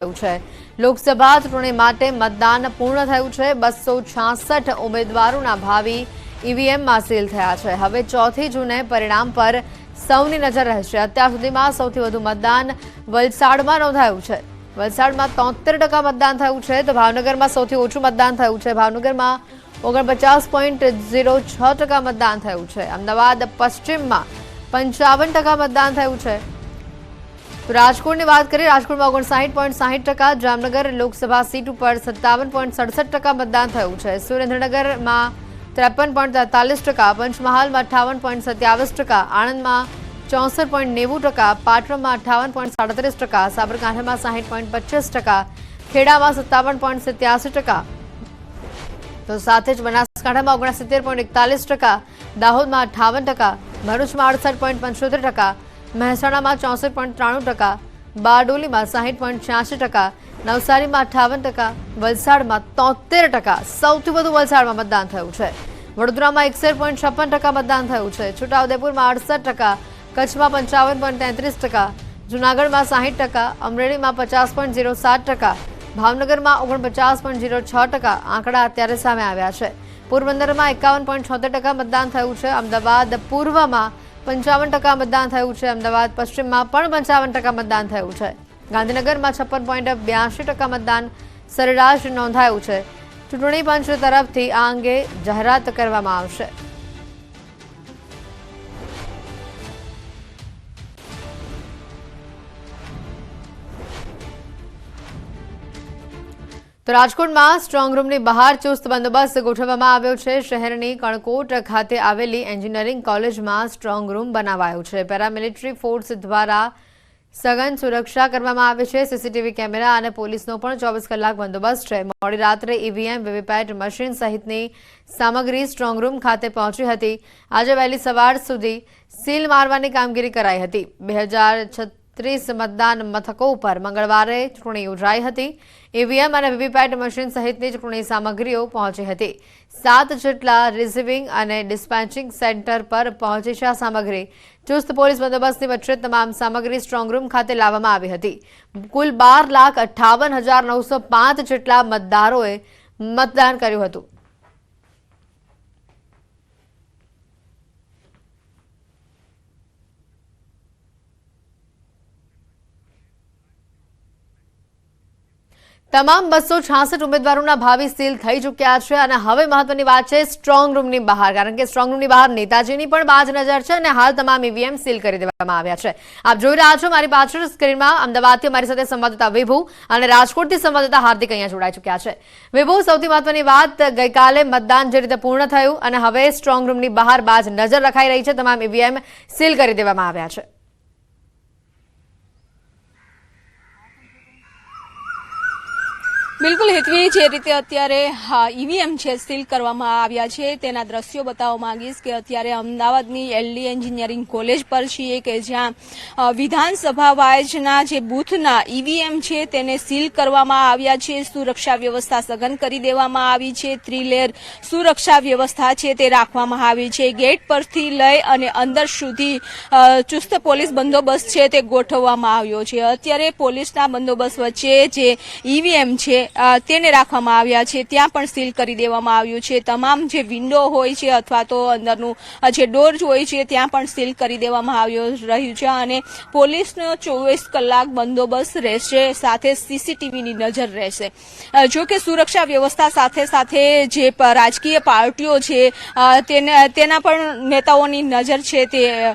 લોકસભા ચૂંટણી માટે મતદાન પૂર્ણ થયું છે। 266 ઉમેદવારોના ભાવિ ઈવીએમમાં સીલ થયા છે। હવે 4 જૂને પરિણામ પર સૌની નજર રહેશે। અત્યાર સુધીમાં સૌથી વધુ મતદાન વલસાડમાં નોંધાયું છે। વલસાડમાં 73% મતદાન થયું છે, તો ભાવનગરમાં સૌથી ઓછું મતદાન થયું છે। ભાવનગરમાં 49.06% મતદાન થયું છે। અમદાવાદ પશ્ચિમમાં 55% મતદાન થયું છે। રાજકોટની વાત કરીએ, રાજકોટમાં 59.60%, જામનગર લોકસભા સીટ ઉપર 57.67% મતદાન થયું છે। સુરેન્દ્રનગરમાં 53.43%, પંચમહાલમાં 58.27%, આણંદમાં 64.90%, પાટણમાં 58.37%, સાબરકાંઠામાં 60.25%, ખેડામાં 57.87%, તો સાથે જ બનાસકાંઠામાં 69.41%, દાહોદમાં 58%, ભરૂચમાં 68.75%, મહેસાણામાં 64.93%, બારડોલીમાં 60.86%, નવસારીમાં 58%, વલસાડમાં 73%, સૌથી વધુ વલસાડમાં મતદાન થયું છે। વડોદરામાં 61.56% મતદાન થયું છે। છોટાઉદેપુરમાં 68%, કચ્છમાં 55.33%, જૂનાગઢમાં 60%, અમરેલીમાં 50.07%, ભાવનગરમાં 49.06% આંકડા અત્યારે સામે આવ્યા છે। પોરબંદરમાં 51.76% મતદાન થયું છે। અમદાવાદ પૂર્વમાં 55% મતદાન થયું છે। અમદાવાદ પશ્ચિમમાં પણ 55% મતદાન થયું છે। ગાંધીનગરમાં 56.82% મતદાન સરેરાશ નોંધાયું છે। ચૂંટણી પંચ તરફથી આ અંગે જાહેરાત કરવામાં આવશે। તો રાજકોટમાં સ્ટ્રોંગ રૂમની બહાર ચુસ્ત બંદોબસ્ત ગોઠવવામાં આવ્યો છે। શહેરની કણકોટ ખાતે આવેલી એન્જિનિયરિંગ કોલેજમાં સ્ટ્રોંગ રૂમ બનાવાયો છે। પેરામિલિટરી ફોર્સ દ્વારા સઘન સુરક્ષા કરવામાં આવી છે। સીસીટીવી કેમેરા અને પોલીસનો પણ 24 કલાક બંદોબસ્ત છે। મોડી રાત્રે ઈવીએમ, વીવીપેટ મશીન સહિતની સામગ્રી સ્ટ્રોંગ રૂમ ખાતે પહોંચી હતી। આજે વહેલી સવાર સુધી સીલ મારવાની કામગીરી કરાઈ હતી। 2036 મતદાન મથકો પર મંગળવારે ચૂંટણી યોજાઈ હતી। ઈવીએમ અને વીવીપેટ મશીન સહિતની ચૂંટણી સામગ્રીઓ પહોંચી હતી। 7 જેટલા રિસીવિંગ અને ડિસ્પેચિંગ સેન્ટર પર પહોંચી છે સામગ્રી। ચુસ્ત પોલીસ બંદોબસ્તની વચ્ચે તમામ સામગ્રી સ્ટ્રોંગ રૂમ ખાતે લાવવામાં આવી હતી। કુલ 12,58,905 જેટલા મતદારોએ મતદાન કર્યું હતું। તમામ 266 ઉમેદવારોના ભાવિ સીલ થઈ ચૂક્યા છે। અને હવે મહત્વની વાત છે સ્ટ્રોંગ રૂમની બહાર, કારણ કે સ્ટ્રોંગ રૂમની બહાર નેતાજીની પણ બાજ નજર છે અને હાલ તમામ ઈવીએમ સીલ કરી દેવામાં આવ્યા છે। આપ જોઈ રહ્યા છો મારી પાછળ સ્ક્રીનમાં, અમદાવાદથી અમારી સાથે સંવાદદાતા વિભુ અને રાજકોટથી સંવાદદાતા હાર્દિક અહીંયા જોડાઈ ચૂક્યા છે। વિભુ, સૌથી મહત્વની વાત, ગઈકાલે મતદાન જે રીતે પૂર્ણ થયું અને હવે સ્ટ્રોંગ રૂમની બહાર બાજ નજર રખાઈ રહી છે, તમામ ઈવીએમ સીલ કરી દેવામાં આવ્યા છે। બિલકુલ હેતવી, જે રીતે અત્યારે ઈવીએમ છે સીલ કરવામાં આવ્યા છે તેના દ્રશ્યો બતાવવા માંગીશ કે અત્યારે અમદાવાદની એલડી એન્જિનિયરિંગ કોલેજ પર છીએ કે જ્યાં વિધાનસભા વાઇઝના જે બૂથના ઈવીએમ છે તેને સીલ કરવામાં આવ્યા છે। સુરક્ષા વ્યવસ્થા સઘન કરી દેવામાં આવી છે। 3 લેયર સુરક્ષા વ્યવસ્થા છે તે રાખવામાં આવી છે। ગેટ પરથી લઈ અને અંદર સુધી ચુસ્ત પોલીસ બંદોબસ્ત છે તે ગોઠવવામાં આવ્યો છે। અત્યારે પોલીસના બંદોબસ્ત વચ્ચે જે ઈવીએમ છે તેને રાખવામાં આવ્યા છે ત્યાં પણ સીલ કરી દેવામાં આવ્યું છે। તમામ જે વિન્ડો હોય છે અથવા તો અંદરનું જે ડોર હોય છે ત્યાં પણ સીલ કરી દેવામાં રહ્યું છે અને પોલીસનો 24 કલાક બંદોબસ્ત રહેશે, સાથે સીસીટીવીની નજર રહેશે। જો કે સુરક્ષા વ્યવસ્થા સાથે સાથે જે રાજકીય પાર્ટીઓ છે તેના પણ નેતાઓની નજર છે તે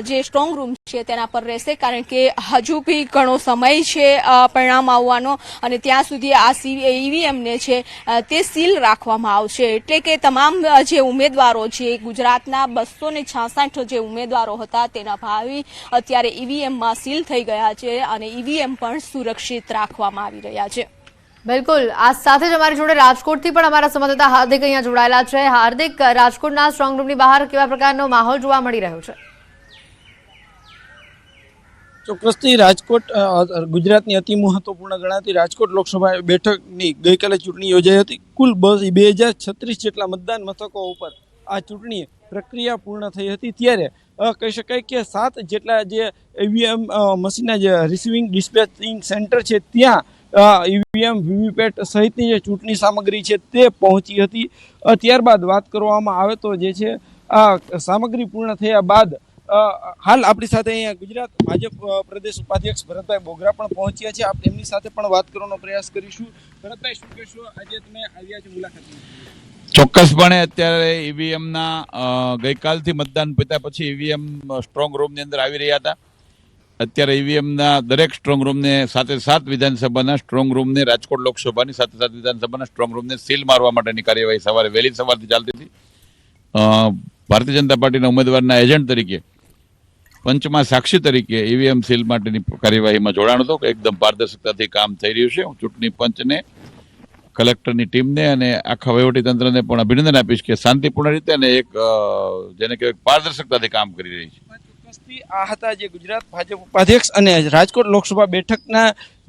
જે સ્ટ્રોંગ રૂમ છે તેના પર રહેશે, કારણ કે હજુ બી ઘણો સમય છે પરિણામ આવવાનો અને ત્યાં સુધી આ ઈવીએમને છે તે સીલ રાખવામાં આવશે। એટલે કે તમામ જે ઉમેદવારો છે, ગુજરાતના 266 જે ઉમેદવારો હતા તેના ભાવિ અત્યારે ઈવીએમમાં સીલ થઈ ગયા છે અને ઈવીએમ પણ સુરક્ષિત રાખવામાં આવી રહ્યા છે। બિલકુલ, આ સાથે જ અમારી જોડે રાજકોટથી પણ અમારા સંવાદદાતા હાર્દિક અહીંયા જોડાયેલા છે। હાર્દિક, રાજકોટના સ્ટ્રોંગ રૂમની બહાર કેવા પ્રકારનો માહોલ જોવા મળી રહ્યો છે? ચોક્કસથી રાજકોટ ગુજરાતની અતિ મહત્વપૂર્ણ ગણાતી રાજકોટ લોકસભા બેઠકની ગઈકાલે ચૂંટણી યોજાઈ હતી। કુલ 2036 જેટલા મતદાન મથકો ઉપર આ ચૂંટણી પ્રક્રિયા પૂર્ણ થઈ હતી। ત્યારે કહી શકાય કે 7 જેટલા જે ઈવીએમ મશીનના જે રિસીવિંગ ડિસ્પેચિંગ સેન્ટર છે ત્યાં ઈવીએમ વીવીપેટ સહિતની જે ચૂંટણી સામગ્રી છે તે પહોંચી હતી. ત્યારબાદ વાત કરવામાં આવે તો જે છે આ સામગ્રી પૂર્ણ થયા બાદ હાલ આપણી સાથે અહીંયા ગુજરાત ભાજપ પ્રદેશ ઉપાધ્યક્ષ ભરતભાઈ બોગરા પણ પહોંચ્યા છે. આપણે એમની સાથે પણ વાત કરવાનો પ્રયાસ કરીશું. ભરતભાઈ, શું કહેશો? આજે તમે આવ્યા છો મુલાકાત? ચોક્કસપણે અત્યારે ઈવીએમના ગઈકાલથી મતદાન પત્યા પછી ઈવીએમ સ્ટ્રોંગ રૂમની અંદર આવી રહ્યા હતા. અત્યારે ઈવીએમના દરેક સ્ટ્રોંગ રૂમને સાથે વિધાનસભાના સ્ટ્રોંગ રૂમને, રાજકોટ લોકસભાની સાથે વિધાનસભાના સ્ટ્રોંગ રૂમને સીલ મારવા માટેની કાર્યવાહી વહેલી સવારથી ચાલતી હતી. ભારતીય જનતા પાર્ટીના ઉમેદવારના એજન્ટ તરીકે, પંચમાં સાક્ષી તરીકે ઈવીએમ સીલ માટેની કાર્યવાહીમાં જોડાણ હતો. એકદમ પારદર્શકતાથી કામ થઈ રહ્યું છે. હું ચૂંટણી પંચને, કલેક્ટરની ટીમને અને આખા વહીવટીતંત્રને પણ અભિનંદન આપીશ કે શાંતિપૂર્ણ રીતે અને એક જેને કહેવાય પારદર્શકતાથી કામ કરી રહી છે. આ હતા જે ગુજરાત ભાજપ ઉપાધ્યક્ષ અને રાજકોટ લોકસભા બેઠકના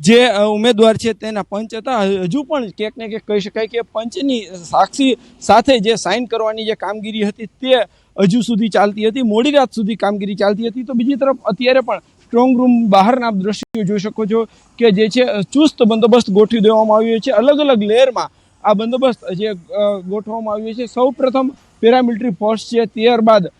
જે ઉમેદવાર છે તેના પંચ હતા. હજુ પણ ક્યાંક ને ક્યાંક કહી શકાય કે પંચની સાક્ષી સાથે જે સાઇન કરવાની જે કામગીરી હતી તે હજુ સુધી ચાલતી હતી. મોડી રાત સુધી કામગીરી ચાલતી હતી. તો બીજી તરફ અત્યારે પણ સ્ટ્રોંગ રૂમ બહારના દ્રશ્યો જોઈ શકો છો કે જે છે ચુસ્ત બંદોબસ્ત ગોઠવી દેવામાં આવ્યો છે. અલગ અલગ લેયરમાં આ બંદોબસ્ત જે ગોઠવવામાં આવ્યો છે. સૌ પ્રથમ પેરામિલિટરી ફોર્સ છે, ત્યારબાદ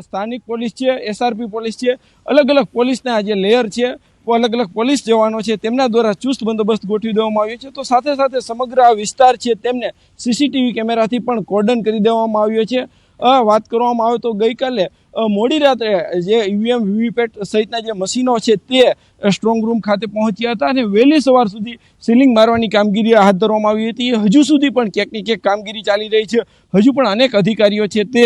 સ્થાનિક પોલીસ છે, એસઆરપી પોલીસ છે, અલગ અલગ પોલીસના જે લેયર છે, અલગ અલગ પોલીસ જવાનો છે, તેમના દ્વારા ચુસ્ત બંદોબસ્ત ગોઠવી દેવામાં આવ્યો છે. તો સાથે સાથે સમગ્ર આ વિસ્તાર છે તેમને સીસીટીવી કેમેરાથી પણ કોર્ડન કરી દેવામાં આવ્યો છે. વાત કરવામાં આવે તો ગઈકાલે મોડી રાત્રે જે ઈવીએમ વીવીપેટ સહિતના જે મશીનો છે તે સ્ટ્રોંગ રૂમ ખાતે પહોંચ્યા હતા અને વહેલી સવાર સુધી સીલિંગ મારવાની કામગીરી હાથ ધરવામાં આવી હતી. હજુ સુધી પણ ક્યાંક ને ક્યાંક કામગીરી ચાલી રહી છે. હજુ પણ અનેક અધિકારીઓ છે તે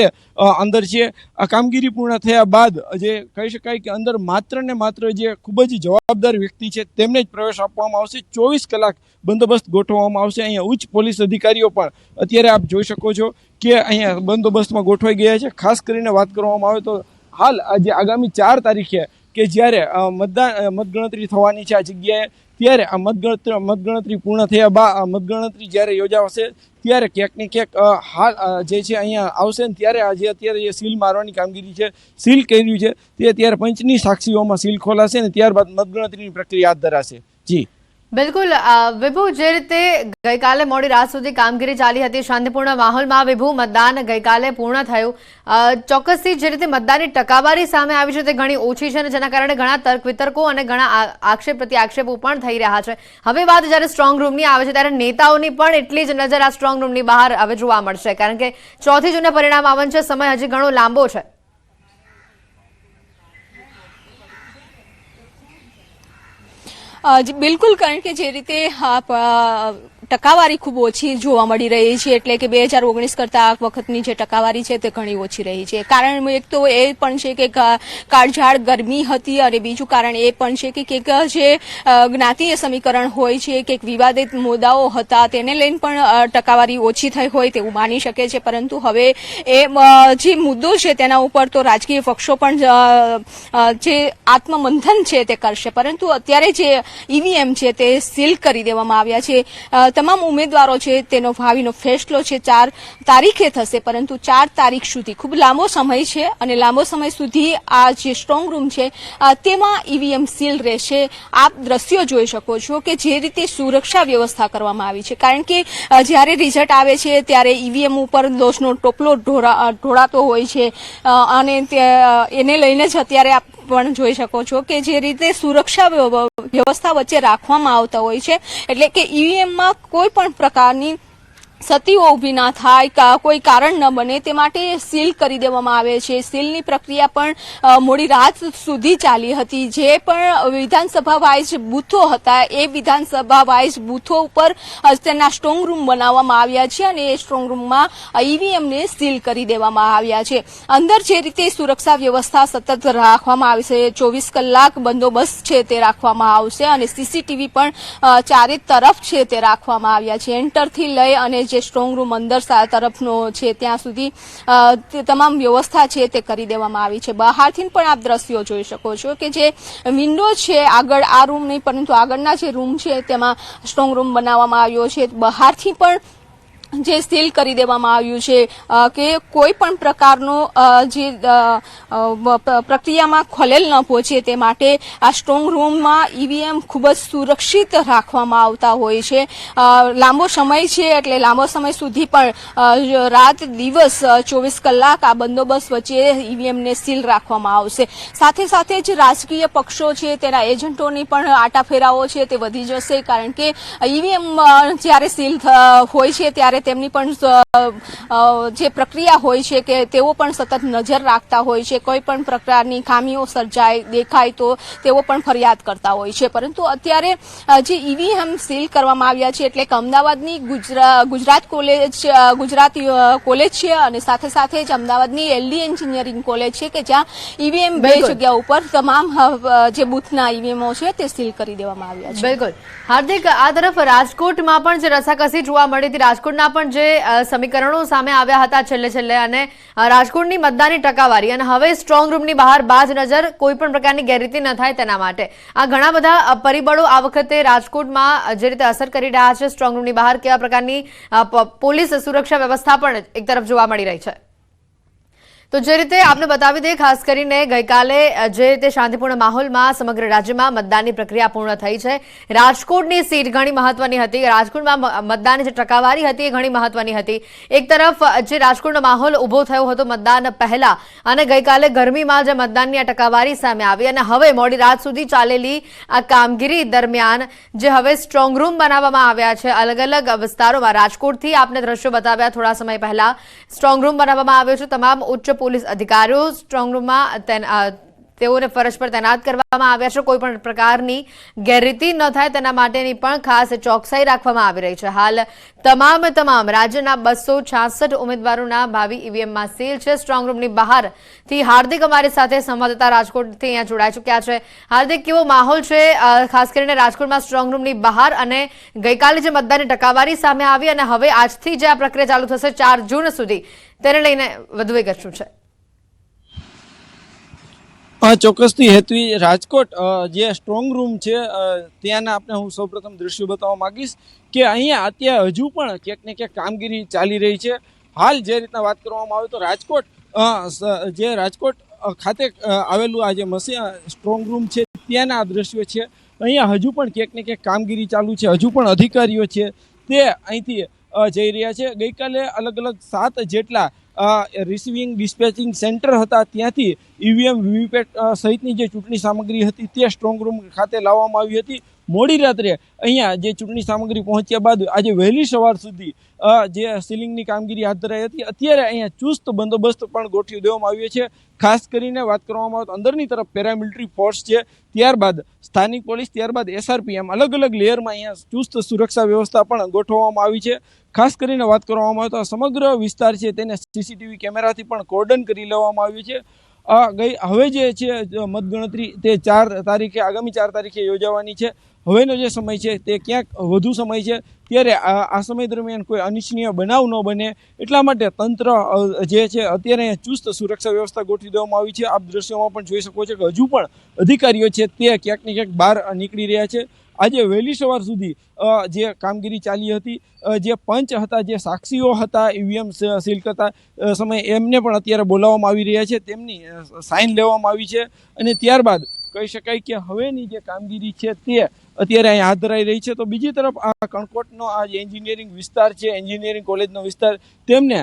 અંદર છે. આ કામગીરી પૂર્ણ થયા બાદ જે કહી શકાય કે અંદર માત્ર ને માત્ર જે ખૂબ જ જવાબદાર વ્યક્તિ છે તેમને જ પ્રવેશ આપવામાં આવશે. 24 કલાક બંદોબસ્ત ગોઠવવામાં આવશે. અહીંયા ઉચ્ચ પોલીસ અધિકારીઓ પણ અત્યારે આપ જોઈ શકો છો કે અહીંયા બંદોબસ્તમાં ગોઠવાઈ ગયા છે. ખાસ કરીને વાત કરવામાં આવે તો હાલ આજે આગામી 4 તારીખે કે જ્યારે મતગણતરી થવાની છે આ જગ્યાએ, ત્યારે આ મતગણતરી પૂર્ણ થયા બાદ મતગણતરી જ્યારે યોજાશે ત્યારે ક્યાંક ને ક્યાંક હાલ જે છે અહીંયા આવશે ને ત્યારે અત્યારે જે સીલ મારવાની કામગીરી છે, સીલ કર્યું છે તે અત્યારે પંચની સાક્ષીઓમાં સીલ ખોલાશે ને ત્યારબાદ મતગણતરીની પ્રક્રિયા હાથ ધરાશે. જી બિલકુલ વિભુ, જે રીતે ગઈકાલે મોડી રાત સુધી કામગીરી ચાલી હતી શાંતિપૂર્ણ માહોલમાં, વિભુ, મતદાન ગઈકાલે પૂર્ણ થયું. ચોક્કસથી જે રીતે મતદાનની ટકાવારી સામે આવી છે તે ઘણી ઓછી છે અને જેના કારણે ઘણા તર્ક વિતર્કો અને ઘણા આક્ષેપ પ્રત્યાક્ષેપો પણ થઈ રહ્યા છે. હવે વાત જ્યારે સ્ટ્રોંગ રૂમની આવે છે ત્યારે નેતાઓની પણ એટલી જ નજર આ સ્ટ્રોંગ રૂમની બહાર હવે જોવા મળશે, કારણ કે 4 જૂને પરિણામ આવવાનું છે. સમય હજી ઘણો લાંબો છે. બિલકુલ, કારણ કે જે રીતે ટકાવારી ખૂબ ઓછી જોવા મળી રહી છે, એટલે કે 2019 કરતા આ વખતની જે ટકાવારી છે તે ઘણી ઓછી રહી છે. કારણ એક તો એ પણ છે કે કાળઝાળ ગરમી હતી અને બીજું કારણ એ પણ છે કે જે જ્ઞાતિય સમીકરણ હોય છે, કે વિવાદિત મુદ્દાઓ હતા તેને લઈને પણ ટકાવારી ઓછી થઈ હોય તેવું માની શકે છે. પરંતુ હવે એ જે મુદ્દો છે તેના ઉપર તો રાજકીય પક્ષો પણ જે આત્મમંથન છે તે કરશે. પરંતુ અત્યારે જે ઈવીએમ છે તે સીલ કરી દેવામાં આવ્યા છે. તમામ ઉમેદવારો છે તેનો ભાવિનો ફેસલો છે 4 તારીખે થશે, પરંતુ 4 તારીખ સુધી ખૂબ લાંબો સમય છે અને લાંબો સમય સુધી આ જે સ્ટ્રોંગ રૂમ છે તેમાં ઈવીએમ સીલ રહેશે. આપ દ્રશ્યો જોઈ શકો છો કે જે રીતે સુરક્ષા વ્યવસ્થા કરવામાં આવી છે, કારણ કે જ્યારે રિઝલ્ટ આવે છે ત્યારે ઈવીએમ ઉપર દોષનો ટોપલો ઢોળાતો હોય છે અને એને લઈને જ અત્યારે આપ પણ જોઈ શકો છો કે જે રીતે સુરક્ષા વ્યવસ્થા વચ્ચે રાખવામાં આવતા હોય છે, એટલે કે ઈવીએમમાં કોઈ પણ પ્રકારની સતીઓ ઊભી ના થાય, કોઈ કારણ ન બને તે માટે સીલ કરી દેવામાં આવે છે. સીલની પ્રક્રિયા પણ મોડી રાત સુધી ચાલી હતી. જે પણ વિધાનસભા વાઇઝ બૂથો હતા એ વિધાનસભા વાઇઝ બૂથો ઉપર તેના સ્ટ્રોંગ રૂમ બનાવવામાં આવ્યા છે અને એ સ્ટ્રોંગ રૂમમાં ઈવીએમને સીલ કરી દેવામાં આવ્યા છે. અંદર જે રીતે સુરક્ષા વ્યવસ્થા સતત રાખવામાં આવશે, 24 કલાક બંદોબસ્ત છે તે રાખવામાં આવશે અને સીસીટીવી પણ ચારે તરફ છે તે રાખવામાં આવ્યા છે. એન્ટરથી લઈ અને જે સ્ટ્રોંગ રૂમ અંદર તરફનો છે ત્યાં સુધી તમામ વ્યવસ્થા છે તે કરી દેવામાં આવી છે. બહારથી પણ આપ દ્રશ્યો જોઈ શકો છો કે જે વિન્ડો છે આગળ, આ રૂમ નહીં પરંતુ આગળના જે રૂમ છે તેમાં સ્ટ્રોંગ રૂમ બનાવવામાં આવ્યો છે. બહારથી પણ જે સીલ કરી દેવામાં આવ્યું છે કે કોઈ પણ પ્રકારનો જે પ્રક્રિયામાં ખલેલ ન પહોંચે તે માટે આ સ્ટ્રોંગ રૂમમાં ઈવીએમ ખૂબ જ સુરક્ષિત રાખવામાં આવતા હોય છે. લાંબો સમય છે એટલે લાંબો સમય સુધી પણ રાત દિવસ 24 કલાક આ બંદોબસ્ત વચ્ચે ઈવીએમને સીલ રાખવામાં આવશે. સાથે સાથે જ રાજકીય પક્ષો છે તેના એજન્ટોની પણ આટાફેરાઓ છે તે વધી જશે, કારણ કે ઈવીએમ જ્યારે સીલ હોય છે ત્યારે તેમની પણ જે પ્રક્રિયા હોય છે કે તેઓ પણ સતત નજર રાખતા હોય છે. કોઈ પણ પ્રકારની ખામીઓ સર્જાય દેખાય તો તેઓ પણ ફરિયાદ કરતા હોય છે. પરંતુ અત્યારે જે ઈવીએમ સીલ કરવામાં આવ્યા છે એટલે કે અમદાવાદની ગુજરાત કોલેજ છે અને સાથે સાથે જ અમદાવાદની એલડી એન્જિનિયરિંગ કોલેજ છે કે જ્યાં ઈવીએમ બે જગ્યા ઉપર તમામ જે બૂથના ઈવીએમઓ છે તે સીલ કરી દેવામાં આવ્યા છે. બિલકુલ હાર્દિક, આ તરફ રાજકોટમાં પણ જે રસાકસી જોવા મળી હતી, રાજકોટના પણ જે સમીકરણો સામે આવ્યા હતા છેલ્લે અને રાજકોટની મતદાનની ટકાવારી અને હવે સ્ટ્રોંગ રૂમની બહાર બાજ નજર, કોઈ પણ પ્રકારની ગેરરીતિ ન થાય તેના માટે આ ઘણા બધા પરિબળો આ વખતે રાજકોટમાં જે રીતે અસર કરી રહ્યા છે. સ્ટ્રોંગ રૂમની બહાર કેવા પ્રકારની પોલીસ સુરક્ષા વ્યવસ્થા પણ એક તરફ જોવા મળી રહી છે. તો જે રીતે આપને બતાવી દે, ખાસ કરીને ગઈકાલે જે રીતે શાંતિપૂર્ણ માહોલમાં સમગ્ર રાજ્યમાં મતદાનની પ્રક્રિયા પૂર્ણ થઈ છે. રાજકોટની સીટ ઘણી મહત્વની હતી. રાજકોટમાં મતદાનની જે ટકાવારી હતી એ ઘણી મહત્વની હતી. એક તરફ જે રાજકોટનો માહોલ ઉભો થયો હતો મતદાન પહેલા અને ગઈકાલે ગરમીમાં જે મતદાનની આ ટકાવારી સામે આવી અને હવે મોડી રાત સુધી ચાલેલી આ કામગીરી દરમિયાન જે હવે સ્ટ્રોંગ રૂમ બનાવવામાં આવ્યા છે અલગ અલગ વિસ્તારોમાં. રાજકોટથી આપને દ્રશ્યો બતાવ્યા થોડા સમય પહેલા. સ્ટ્રોંગ રૂમ બનાવવામાં આવ્યો છે. તમામ ઉચ્ચ પોલીસ અધિકારીઓ સ્ટ્રોંગ રૂમમાં તેઓને ફરજ પર તૈનાત કરવામાં આવ્યા છે. કોઈ પણ પ્રકારની ગેરરીતિ ન થાય તેના માટેની પણ ખાસ ચોકસાઈ રાખવામાં આવી રહી છે. હાલ તમામ રાજ્યના 266 ઉમેદવારોના ભાવિ ઈવીએમમાં સીલ છે. સ્ટ્રોંગ રૂમની બહારથી હાર્દિક અમારી સાથે સંવાદદાતા રાજકોટથી અહીંયા જોડાઈ ચૂક્યા છે. હાર્દિક, કેવો માહોલ છે ખાસ કરીને રાજકોટમાં સ્ટ્રોંગ રૂમની બહાર અને ગઈકાલે જે મતદાનની ટકાવારી સામે આવી અને હવે આજથી જે આ પ્રક્રિયા ચાલુ થશે 4 જૂન સુધી, તેને લઈને વધુ વિગત શું છે? ચોક્કસથી હેતવી, રાજકોટ જે સ્ટ્રોંગ રૂમ છે ત્યાંના આપણે હું સૌપ્રથમ દ્રશ્યો બતાવવા માંગીશ કે અહીંયા અત્યારે હજુ પણ ક્યાંક ને ક્યાંક કામગીરી ચાલી રહી છે. હાલ જે રીતના વાત કરવામાં આવે તો રાજકોટ ખાતે આવેલું આ જે સ્ટ્રોંગ રૂમ છે ત્યાંના આ દ્રશ્યો છે. અહીંયા હજુ પણ ક્યાંક ને ક્યાંક કામગીરી ચાલુ છે. હજુ પણ અધિકારીઓ છે તે અહીંથી જઈ રહ્યા છે. ગઈકાલે અલગ 7 જેટલા રિસીવિંગ ડિસ્પેચિંગ સેન્ટર હતા ત્યાંથી ઈવીએમ વીવીપેટ સહિતની જે ચૂંટણી સામગ્રી હતી તે સ્ટ્રોંગ રૂમ ખાતે લાવવામાં આવી હતી. મોડી રાત્રે અહીંયા જે ચૂંટણી સામગ્રી પહોંચ્યા બાદ આજે વહેલી સવાર સુધી જે સીલિંગની કામગીરી હાથ ધરાઈ હતી. અત્યારે અહીંયા ચુસ્ત બંદોબસ્ત પણ ગોઠવી દેવામાં આવ્યો છે. ખાસ કરીને વાત કરવામાં આવે તો અંદરની તરફ પેરામિલિટરી ફોર્સ છે, ત્યારબાદ સ્થાનિક પોલીસ, ત્યારબાદ એસઆરપીએમ અલગ લેયરમાં અહીંયા ચુસ્ત સુરક્ષા વ્યવસ્થા પણ ગોઠવવામાં આવી છે. ખાસ કરીને વાત કરવામાં આવે તો સમગ્ર વિસ્તાર છે તેને સીસીટીવી કેમેરાથી પણ કોર્ડન કરી લેવામાં આવ્યું છે. હવે જે છે મતગણતરી તે આગામી 4 તારીખે યોજાવાની છે. હવેનો જે સમય છે તે ક્યાંક વધુ સમય છે, ત્યારે આ સમય દરમિયાન કોઈ અનિચ્છનીય બનાવ ન બને એટલા માટે તંત્ર જે છે અત્યારે ચુસ્ત સુરક્ષા વ્યવસ્થા ગોઠવી દેવામાં આવી છે. આપ દ્રશ્યોમાં પણ જોઈ શકો છો કે હજુ પણ અધિકારીઓ છે તે ક્યાંક ને ક્યાંક બહાર નીકળી રહ્યા છે. આજે વહેલી સવાર સુધી જે કામગીરી ચાલી હતી, જે પંચ હતા, જે સાક્ષીઓ હતા ઈવીએમ સીલ કરતા સમયે એમને પણ અત્યારે બોલાવવામાં આવી રહ્યા છે. તેમની સાઇન લેવામાં આવી છે અને ત્યારબાદ કહી શકાય કે હવેની જે કામગીરી છે તે અત્યારે અહીં હાથ ધરાઈ રહી છે. તો બીજી તરફ આ કણકોટનો આ જે એન્જિનિયરિંગ વિસ્તાર છે, એન્જિનિયરિંગ કોલેજનો વિસ્તાર, તેમને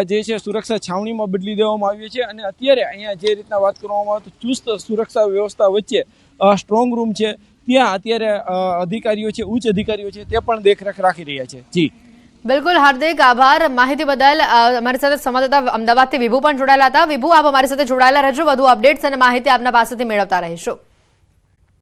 જે છે સુરક્ષા છાવણીમાં બદલી દેવામાં આવ્યો છે અને અત્યારે અહીંયા જે રીતના વાત કરવામાં આવે તો ચુસ્ત સુરક્ષા વ્યવસ્થા વચ્ચે સ્ટ્રોંગ રૂમ છે ત્યાં અત્યારે અધિકારીઓ છે, ઉચ્ચ અધિકારીઓ છે તે પણ દેખરેખ રાખી રહ્યા છે. જી બિલકુલ હાર્દિક, આભાર માહિતી બદલ. અમારી સાથે સંવાદદાતા અમદાવાદથી વિભુ પણ જોડાયેલા હતા. વિભુ, આપ અમારી સાથે જોડાયેલા રહેજો. વધુ અપડેટ્સ અને માહિતી આપના પાસેથી મેળવતા રહીશું.